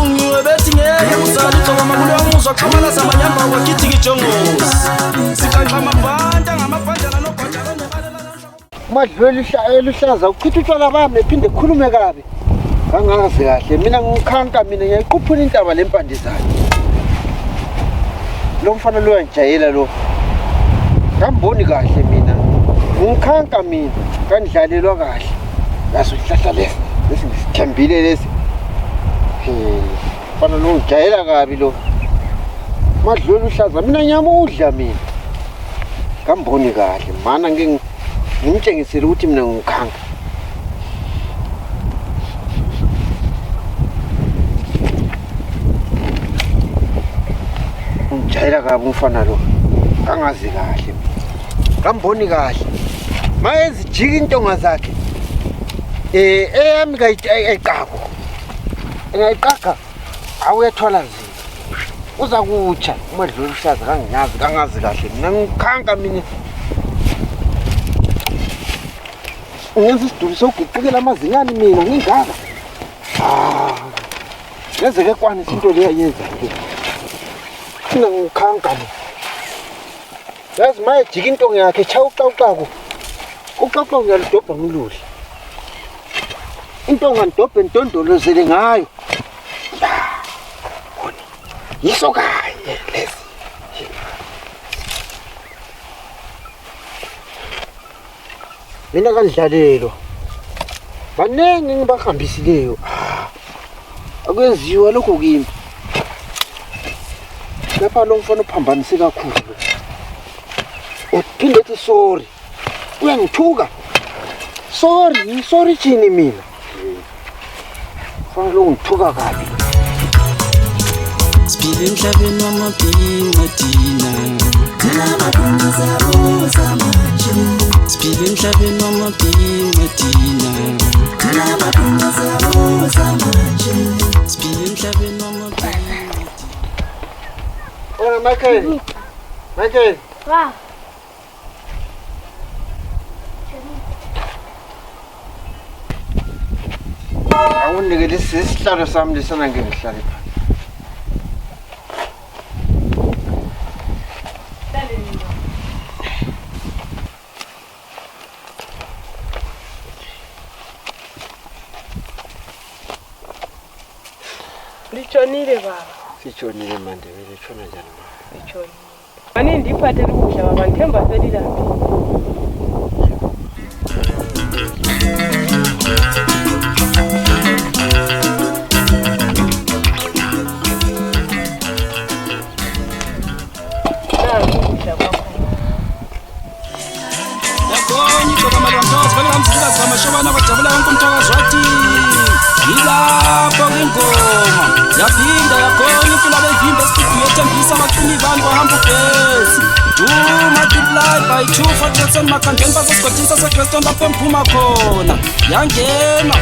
bafungiwe bethi ngeke kusalitho kwamakulo yamuzwa qhamala zamanyamba wakithi kijongosi siqanqa amabhanda ngamabhandana nogwajana nebalelana madlweli eluhlaza uchitha utshwala bami ephinde khulume kabi angazi kahle mina ngikhanka mina ngiyayiquphula intaba lempande zakhe lo mfana lo uyangijayela lo ngamboni kahle mina ngikhanka mina kandlalelwa kahle yaso ihlahla lesi ngisithembile lesi mfana lo ungijayela kabi lo madlweli uhlaza mina ngiyamudla mina ngamboni kahle mana ngimtshengisele ukuthi mina ngikhanka ungijayela kabi umfana lo angazi kahle ngamboni kahle mayenza ijika intonga zakhe eyami kayiqako engayiqaga awuyathwala nzima uza kutsha umadlweli uhlaza kangazi kahle mina ngikhanka mina ngenza isiduli sokuguqukela amazinyane mina ngingaka ngezeke kwanisa into leyo ayenza mina ngikhanka lo yazi maye jika intonga yakhe chaya uqaqaqo ngiyalidobha ngiludle intonga ndobhe ntondolozele ngayo yiso kanye lesi mina kandlalelwa banenge ngibahambisileyo akwenziwa lokho kimi lapha lo mfana uphambanise kakhulu uphinde ethi sorry uyangithuka sorry chini mina mfana lo ngithuka kabi Sibile emhlabeni wamabhinga thina Namabhinga zaroza manje Sibile emhlabeni wamabhinga thina Namabhinga zaroza manje Sibile emhlabeni wamabhinga Ora Michael Wa awunike lesi isihlalo sami lesana ngihlale pha Lichonile baba. sitshonile Mandebele tshona njani ma Lichonile. Mani ndiphathele ukudla baba ngithemba selilaphi. Amashobana bajabula wonke umthakazi wathi yilapho ingoma yaphinda yakhona impilo abevimba studio ethembisa abaculi bani bahamba ugesi do multiply by 2 for Jackson makhandeni basesigodisa seGreston lapho emphuma khona yangena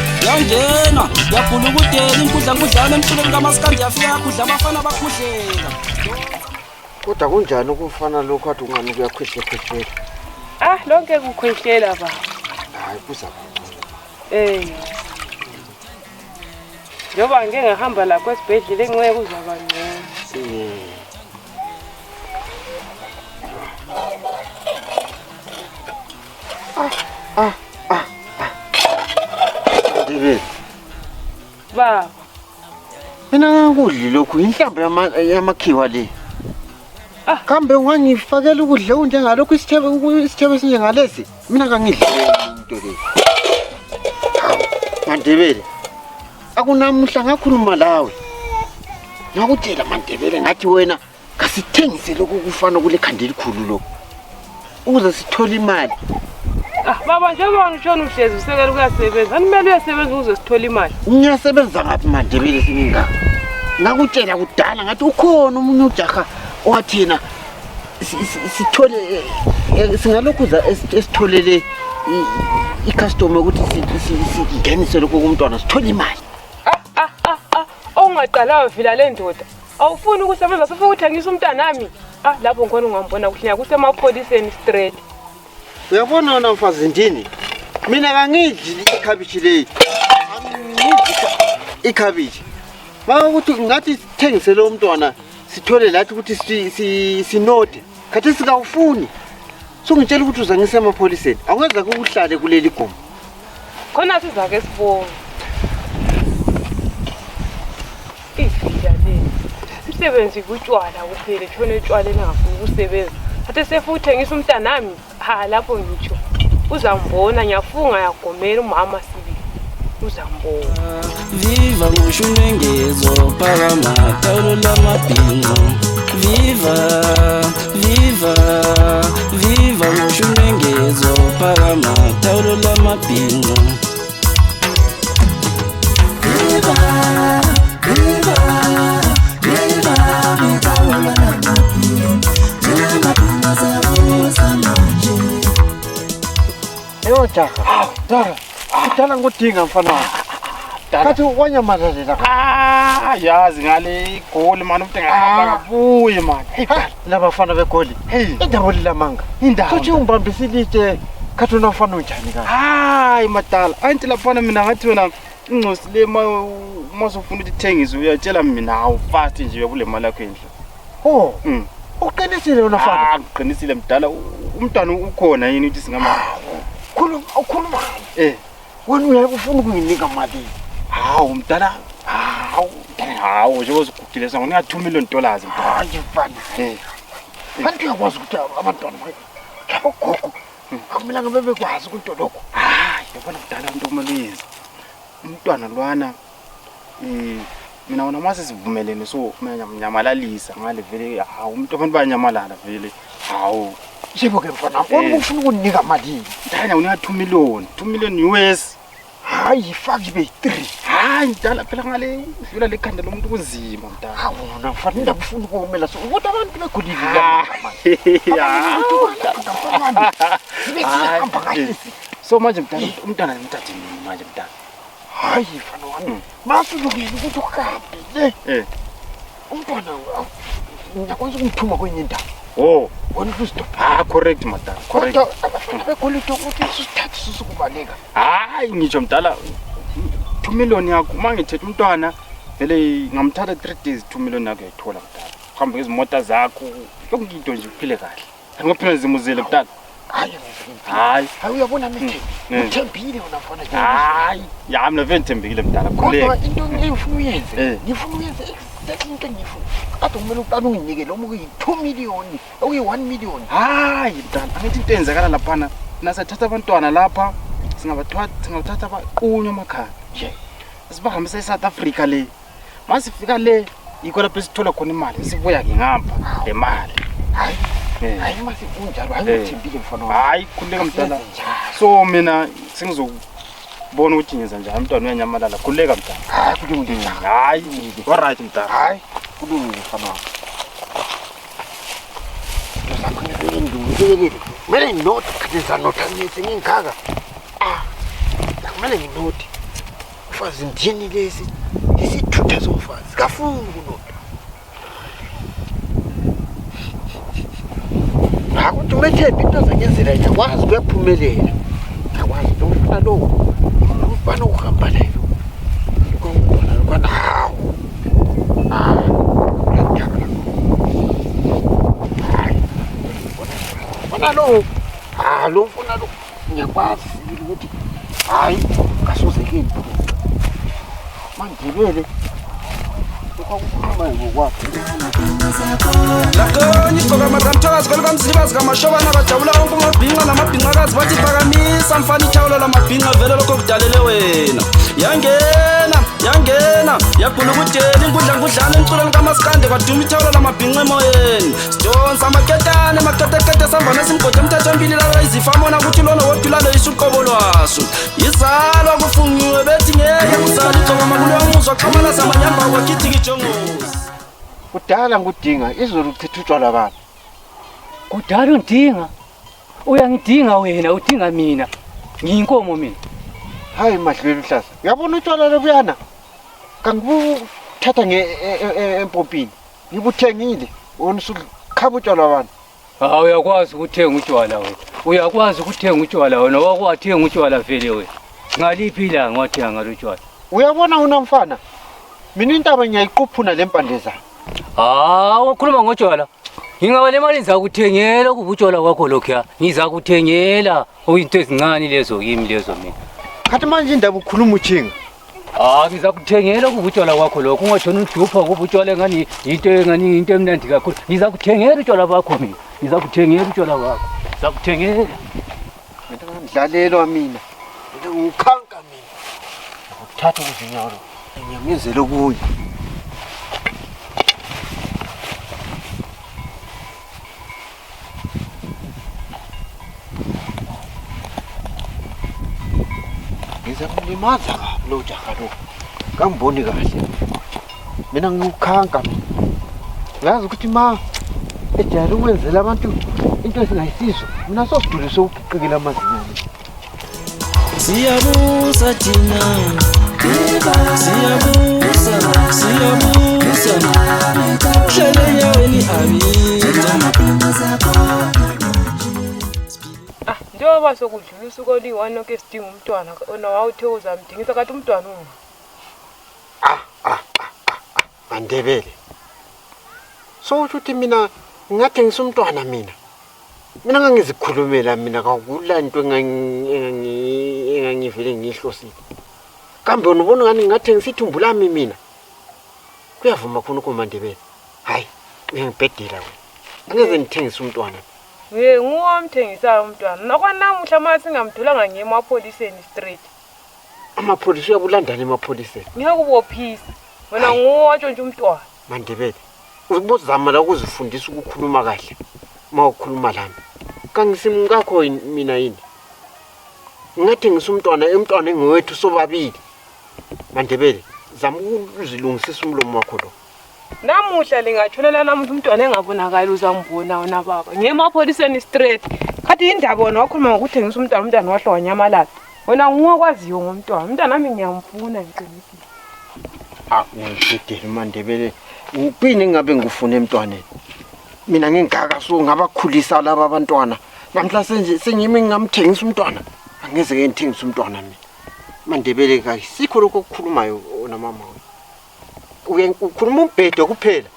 yakhula ukudela inkudlana emculweni kamaskandi yafika yakudla abafana bakhudlela kodwa kunjani ukufana lokho athi ungani kuyakhwehlela Lonke kukhwehlela baba. hayi kuza Njoba ngeke ngahamba la kwesibhedlela engeke kuzaba ngcono. Ndebe Baba, mina ngakudli lokhu inhlambe yamakhiwa le kambe ungangifakela ukudla unjengalokhu isithebe esinjengalesi mina kangidli into le Mandebele akunamuhla ngakhuluma lawe ngakutshela Mandebele ngathi wena kasithengise lokhu kufana kule khandi elikhulu lokho ukuze sithole imali baba njengoba ngishona uhlezi usekela kuyasebenza animele uyasebenza ukuze sithole imali. Ngiyasebenza ngapi Mandebele singaka ngakutshela kudala ngathi ukhona umunye ujaha owathina sithole singalokhuza esitholele icustomer ukuthi singenise lokho kumntwana sithole imali Ongaqalayo vila le ndoda awufuni ukusebenza sifuna ukuthengisa umntana nami lapho ngikona ungambona kuhle kusemapholiseni straight. Uyabona wena mfazi ndini mina kangidli ikhabishi le angidli ikhabishi Bakuthi ngathi sithengisele umntwana sithole lathi ukuthi sinode. Khathi sikawufuni. Sungitshela ukuthi uzangise emapholiseni. Awungeza ukuhlale kuleli goma. Khona sizake sibone. Ifika le. Umsebenzi kutshwala kuphela tshone etshwaleni ngafuni ukusebenza. Athe sefuthengisa umntanami lapho ngitsho. Uzambona ngiyafunga yagomela umama sibi. Uzambona. Viva ngushunengezo phakama taulo lamabhinqa. Viva, viva, viva ngushunengezo phakama taulo lamabhinqa. Viva, viva, viva, mitaulo lamabhinqa. Lamabhinqa zabo zamanje. Eyo jaha. Dara. Kudala ngudinga mfana wami. Kathi wanyamazelela. Yazi ngale igoli manje umuntu engahamba kabuye manje. Hey labafana begoli. Hey indawo lamanga. indawo. Kuthi ungibambisilite kathi unafana unjani ka? Hayi madala. Anti laphana mina ngathi wena ingcosi le masofuna ukuthi thengise uyatshela mina hawu fast nje uyabule mali yakho endle. Oh. Uqinisile unafana? Uqinisile mdala umntwana ukhona yini ukuthi singama. Ukhuluma. Wena uyakufuna ukunginika mali. Hawu mdala. Hawu nje uzogugile sango ninga $2 million mdala. Hayi mfana. Kanti uyakwazi ukuthi abantwana bakho gogo akumilanga bebekwazi ukuthi lokho. Hayi yabona mdala umuntu kumaluyenza. Umntwana lwana mina wona mase sivumelene so nyamalalisa ngale vele hawu umuntu abantu bayanyamalala vele hawu yebo ke mfana wona ufuna ukunika mali ndanya unika $2 million US hayi faki be 3 hayi mdala phela ngale udlula lekhanda lomuntu kunzima mdala hawu na mfana ngiyafuna ukumela so ukuthi abantu begolile so manje mdala umntwana nimthathe mina manje mdala hayi mfana wami masulukile ukuthi uhambe umntwana ngiyakwazi ukumthuma kwenye indawo. Oh, wona kusito. Correct madala. Correct. Abafana begolide ukuthi sisithathe sisukubaleka. Hayi ngisho mdala $2 million yakho mangithethe umntwana vele ngamthatha 3 days $2 million yakho uyayithola mdala. Uhambe ngezimota zakho yonke into nje uphile kahle. Ngophela zimuzele mdala. Hayi uyabona mithi uthembile wona mfana nje. Hayi ya mina vele ngithembekile mdala khuleka. Kodwa into engifuna uyenze ngifuna uyenze exactly into engifuna. Kade kumele uqala unginike lo muku $2 million okuyi $1 million. Hayi mdala angithi into enzakala lapha nasathatha abantwana lapha singabathatha abaqunyo emakhaya nje. Sibahambisa eSouth Africa le. Masifika le yikho lapho sithola khona imali sibuya ke ngapha le mali. Hayi mase kunjalo ayithembile mfana wami. Hayi khuleka mdala. So mina sengizobona ukuthi ngenza njani umntwana uyanyamalala khuleka mdala. Hayi kulungile. Hayi alright mdala. Hayi kulungile mfana wami. Ngizakhona ngidulele. Mele nginote khathesa notha ngingikhaga. Kumele nginote. Ufazi ndini lesi isithutha somfazi. Kafuni kunota. Akuthi umethephi into zanyenzela ikwazi ukuphumelela. Akwazi ukufuna lo. Ubani uhamba leyo. Kona hawo. Bona lo. Lo ufuna lo. Ngiyakwazi ukuthi hayi kasoze ke into. Mangibele. Lakoni igqoka makamthakazi kwelikamzilibazi kamashobana bajabula wonke umabhinqa namabhinqakazi bathi phakamisa mfana ithawulo lamabhinqa vele lokho kudalele wena yangena yagula ukudela inkudlana emculweni kamasikande kwaduma ithawulo lamabhinqa emoyeni sidonsa amaketane maqeteqete sambana simgode umthetho empili lala izifamona ukuthi lona wodulalo isuqobo lwaso izalwa kufungiwe bethi ngeke kuzala igqoka makulwamuzwa qhamala samanyamba kwakithi kijongozi. Kudala ngudinga izolo uchitha utshwala bani? Kudala undinga. Uyangidinga wena, udinga mina. Ngiyinkomo mina. Hayi madlelo hlaza. Uyabona utshwala lobuyana? Kangibuthatha empompini. Ngibuthengile. Wona usukhaba utshwala bani? Uyakwazi ukuthenga utshwala wena. Uyakwazi ukuthenga utshwala wena. Wakwathenga utshwala vele wena. Ngaliphi ilanga wathenga ngalotshwala? Uyabona unamfana? Mina intaba ngiyayiquphuna lempande zami. Wakhuluma ngotshwala. Ngingaba le mali ngizakuthengela kubutshwala kwakho lokho. Ngizakuthengela into ezincane lezo yimi lezo mina. Khathi manje indaba ukhuluma uthinga. Ngizakuthengela kubutshwala kwakho lokho. Ungatshona udupha kubutshwala ngani into emnandi kakhulu. Ngizakuthengela utshwala bakho mina. Ngizakuthengela utshwala bakho. Ngizakuthengela. Mina ngidlalelwa mina. Mina ngikhanka mina. Ukuthatha ukuzinyalo. Ngiyamenzela kuye. Ngizakulimaza kabi lo jaha lo. Kangiboni kahle. Mina ngikhanka mina. Yazi ukuthi ma ejayele ukwenzela abantu into esingayisizo. Mina sokudulisa ukuqikela amazinyane. Siyabusa thina. Siyabusa. Hlele yaweni Njengoba sokudlula usuku oli-1 ke sidinga umntwana wawuthe uzamdingisa kanti umntwana Mandebele. So uthi mina ngingathengisa umntwana mina. Mina ngangizikhulumela mina kakula into engangivele ngihlosile. Kambe unubona ngani ngingathengisa ithumbu lami mina. Kuyavuma khona kuMandebele. Hayi, ngiyangibhedela wena. Angeze ngithengisa umntwana. nguwamthengisayo umntwana nakwanamuhla ma singamdulanga ngiye emapholiseni straight. Amapholisa uyabulandana emapholiseni. Ngiyakubophisa wena nguwatshontsha umntwana. Mandebele, uzibozama la ukuzifundisa ukukhuluma kahle. Mawukhuluma lami. Kangisimngakho mina yini. Ngingathengisa umntwana engowethu sobabili. Mandebele, zama ukuzilungisisa umlomo wakho lo. Namuhla lingatshonela namuntu umntwana engabonakali uzambona wena baba. Ngiye emapholiseni straight. Khathi indaba wona wakhuluma ngokuthengisa umntwana wahle wanyamalala. Wena nguwakwaziyo ngomntwana. Umntwana nami ngiyamfuna ngiqinisile. Ngidedela Mandebele. Uphinde ngabe ngifuna emntwaneni. Mina ngingaka so ngabakhulisa laba abantwana. Namhla sengimi ngamthengisa umntwana. Angeze ke ngithengisa umntwana mina. Mandebele kayisikho lokho okukhulumayo namama. Ukhuluma umbhedo kuphela.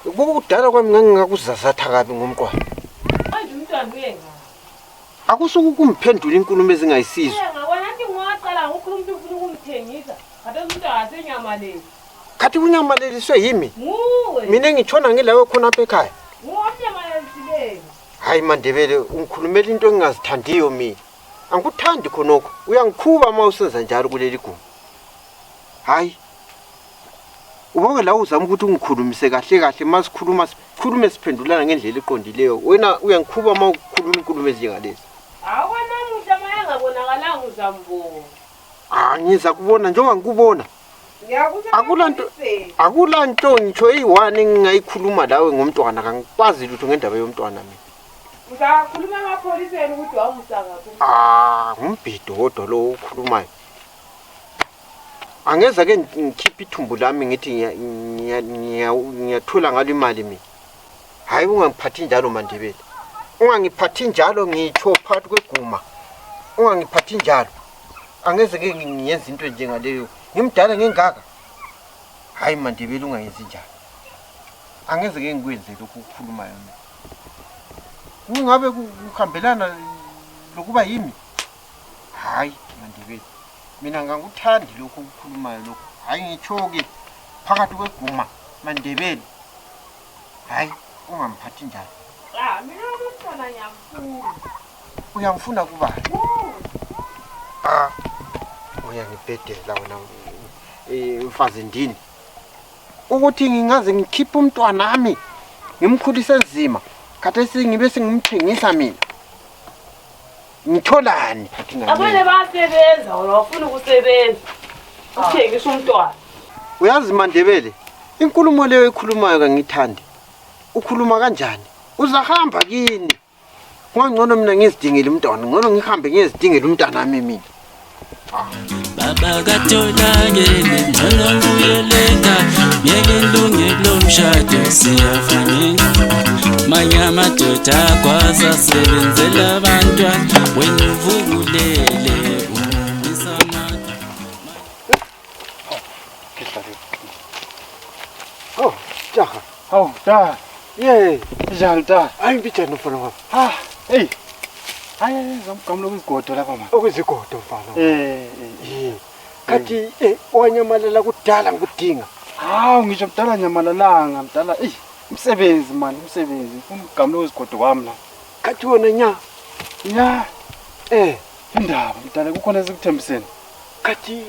Ukudala kwami ngangingakuzazatha kabi ngomqwana. Manje umntwana uyenga. Akusuku kumphendula inkulumo ezingayisizo. Ngakwana nti ngwaqala ukukhuluma ufuna ukumthengisa. Kade umntwana asenyamaleli. Khathi unyamaleliswe yimi. Nguwe. Mina ngitshona ngilawe khona apha ekhaya. Nguwamnyamalelisileyo. Hayi Mandebele, ungikhulumela into engingazithandiyo mina. Angikuthandi khonokho. Uyangikhuba mawusenza njalo kuleli guma. Hayi. Ubonge la uzama ukuthi ungikhulumise kahle masikhulume siphendulana ngendlela eqondileyo. Wena uyangikhuba mawukhuluma inkulumo ezinjengalezi. Namuhla mayengabonakalanga uzambona. Ngiza kubona njengoba ngikubona. Akula nto ngitsho eyi-1 engingayikhuluma lawe ngomntwana kangikwazi lutho ngendaba yomntwana mina. Uzakhuluma emapholiseni ukuthi wamusa ngaphi? Ngumbhido wodwa lo ukhulumayo. Angeza ke ngikhipha ithumbu lami ngithi ngiyathola ngalo imali mina. Hayi ungangiphathi njalo Mandebele. Ungangiphathi njalo ngitsho phakathi kweguma. Ungangiphathi njalo. Angeze ke ngiyenza into njengaleyo. Ngimdala ngengaka. Hayi Mandebele ungayenzi njalo. Angeze ke ngikwenze lokhu ukukhulumayo mina. Ungabe kuhambelana lokuba yimi? Hayi Mandebele. Mina ngangikuthandi lokhu ukukhulumayo lokhu. Hayi ngitsho-ke phakathi kweguma Mandebele. Hayi ungamphathi njalo. Mina umntwana ngiyamfuna. Uyangifuna kuba? Uyangibhedela wena mfazi ndini. Ukuthi ngingaze ngikhiphe umntwana nami ngimkhulise nzima. Khathi sengibe sengimthengisa mina. Ngitholani phathi ngami? Abanye bayasebenza wena wafuna ukusebenza. Uthengisa umntwana. Uyazi Mandebele, inkulumo leyo ekhulumayo kangithandi. Ukhuluma kanjani? Uzahamba kini. Ngcono mina ngizidingele umntwana, ngcono ngihambe ngizidingele umntwana nami mina. Baba katolangeni ngcono nguyelenga ngekilungelo mshado siyafanele. Manye amadoda akwazi asebenzela abantwana wena uvulele umisa amandla. Oh, jaha. Hawu, ta. Ye, Njani ta? ayibijani mfana wami. Ha, hey. Hayi, ngamgamlo kwizigodo lapha manje. Okuzigodo mfana. Kathi wanyamalela kudala ngikudinga. Hawu, ngisho mdala nyamalalanga, mdala. Umsebenzi man, umsebenzi. Umgamlo kwizigodo kwami la. Kathi wona nya. Ya, indaba mdala kukhona esikuthembiseni. Kathi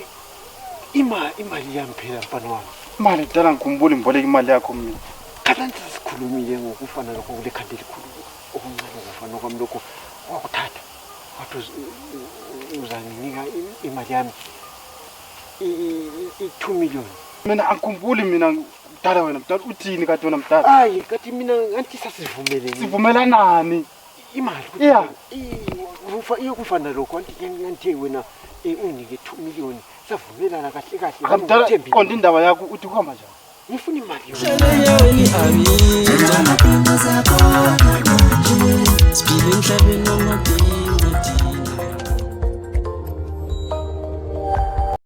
imali yami phela mfana wami. Imali mdala ngikhumbula imboleka imali yakho mina. Kanti sikhulumile ngokufana lokho kule khadi elikhulu. Okuncane ngofana kwami lokho wakuthatha. Wathi uzanginika imali yami. I2 million. Mina angikhumbuli mina mdala wena mdala uthini kade wena mdala? Hayi kathi mina ngathi sasivumelene. Sivumelanani? Imali Yeah. Iyokufana lokho anti wena unginike 2 million. Savumelana kahle kahle. Mdala qonda indaba yakho uthi kuhamba njani? Ngifuna imali yona. Shele yeweni abi. Ngizama phina zakho.